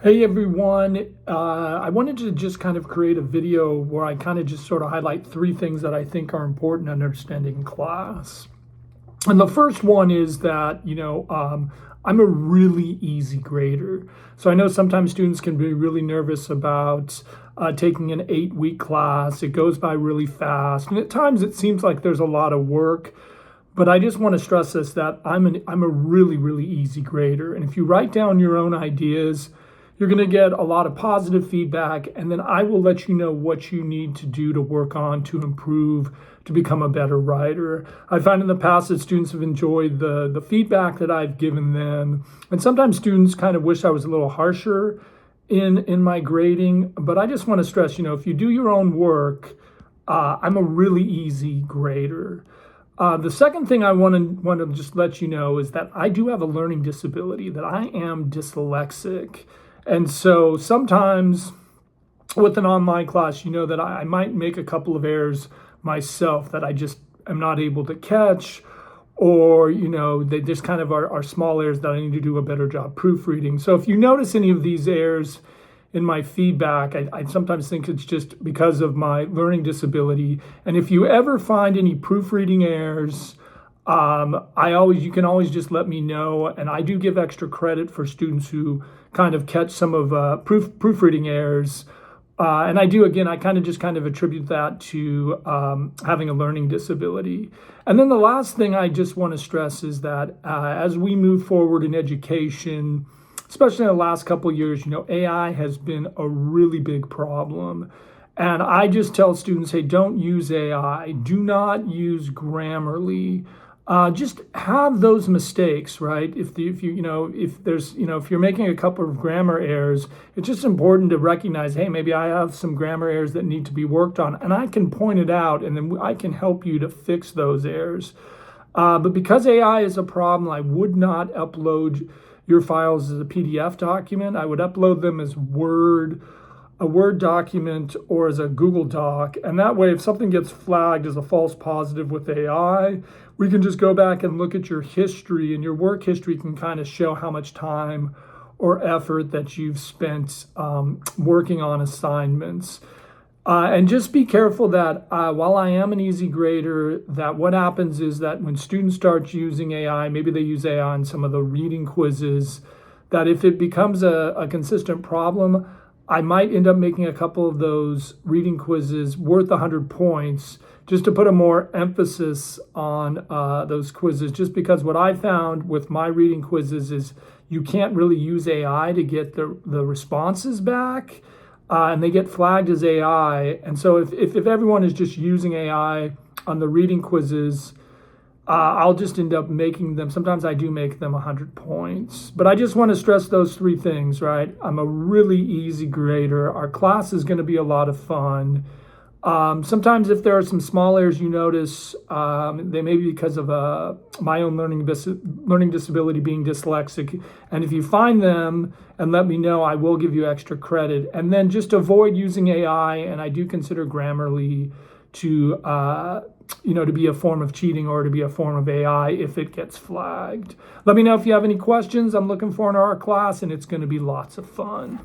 Hey everyone, I wanted to just kind of create a video where I kind of just sort of highlight three things that I think are important in understanding class. And the first one is that, I'm a really easy grader. So I know sometimes students can be really nervous about taking an 8-week class. It goes by really fast. And at times it seems like there's a lot of work. But I just want to stress this, that I'm a really, really easy grader. And if you write down your own ideas, you're going to get a lot of positive feedback, and then I will let you know what you need to do to work on, to improve, to become a better writer. I find in the past that students have enjoyed the feedback that I've given them, and sometimes students kind of wish I was a little harsher in my grading. But I just want to stress, if you do your own work, I'm a really easy grader. The second thing I want to just let you know is that I do have a learning disability, that I am dyslexic. And so sometimes with an online class, that I might make a couple of errors myself that I just am not able to catch, or, they just kind of are small errors that I need to do a better job proofreading. So if you notice any of these errors in my feedback, I sometimes think it's just because of my learning disability. And if you ever find any proofreading errors, you can always just let me know, and I do give extra credit for students who kind of catch some of proofreading errors. And I kind of attribute that to having a learning disability. And then the last thing I just want to stress is that as we move forward in education, especially in the last couple of years, AI has been a really big problem. And I just tell students, hey, don't use AI. Do not use Grammarly. Just have those mistakes, right? If you're making a couple of grammar errors, it's just important to recognize, hey, maybe I have some grammar errors that need to be worked on, and I can point it out, and then I can help you to fix those errors. But because AI is a problem, I would not upload your files as a PDF document. I would upload them as a Word document, or as a Google Doc. And that way, if something gets flagged as a false positive with AI, we can just go back and look at your history, and your work history can kind of show how much time or effort that you've spent working on assignments. And just be careful that while I am an easy grader, that what happens is that when students start using AI, maybe they use AI on some of the reading quizzes, that if it becomes a consistent problem, I might end up making a couple of those reading quizzes worth 100 points, just to put a more emphasis on those quizzes. Just because what I found with my reading quizzes is you can't really use AI to get the responses back, and they get flagged as AI. And so if everyone is just using AI on the reading quizzes, I'll just end up making them, sometimes I do make them 100 points. But I just want to stress those three things, right? I'm a really easy grader. Our class is going to be a lot of fun. Sometimes if there are some small errors you notice, they may be because of my own learning disability, being dyslexic. And if you find them and let me know, I will give you extra credit. And then just avoid using AI, and I do consider Grammarly to be a form of cheating, or to be a form of AI if it gets flagged. Let me know if you have any questions. I'm looking forward to our class, and it's going to be lots of fun.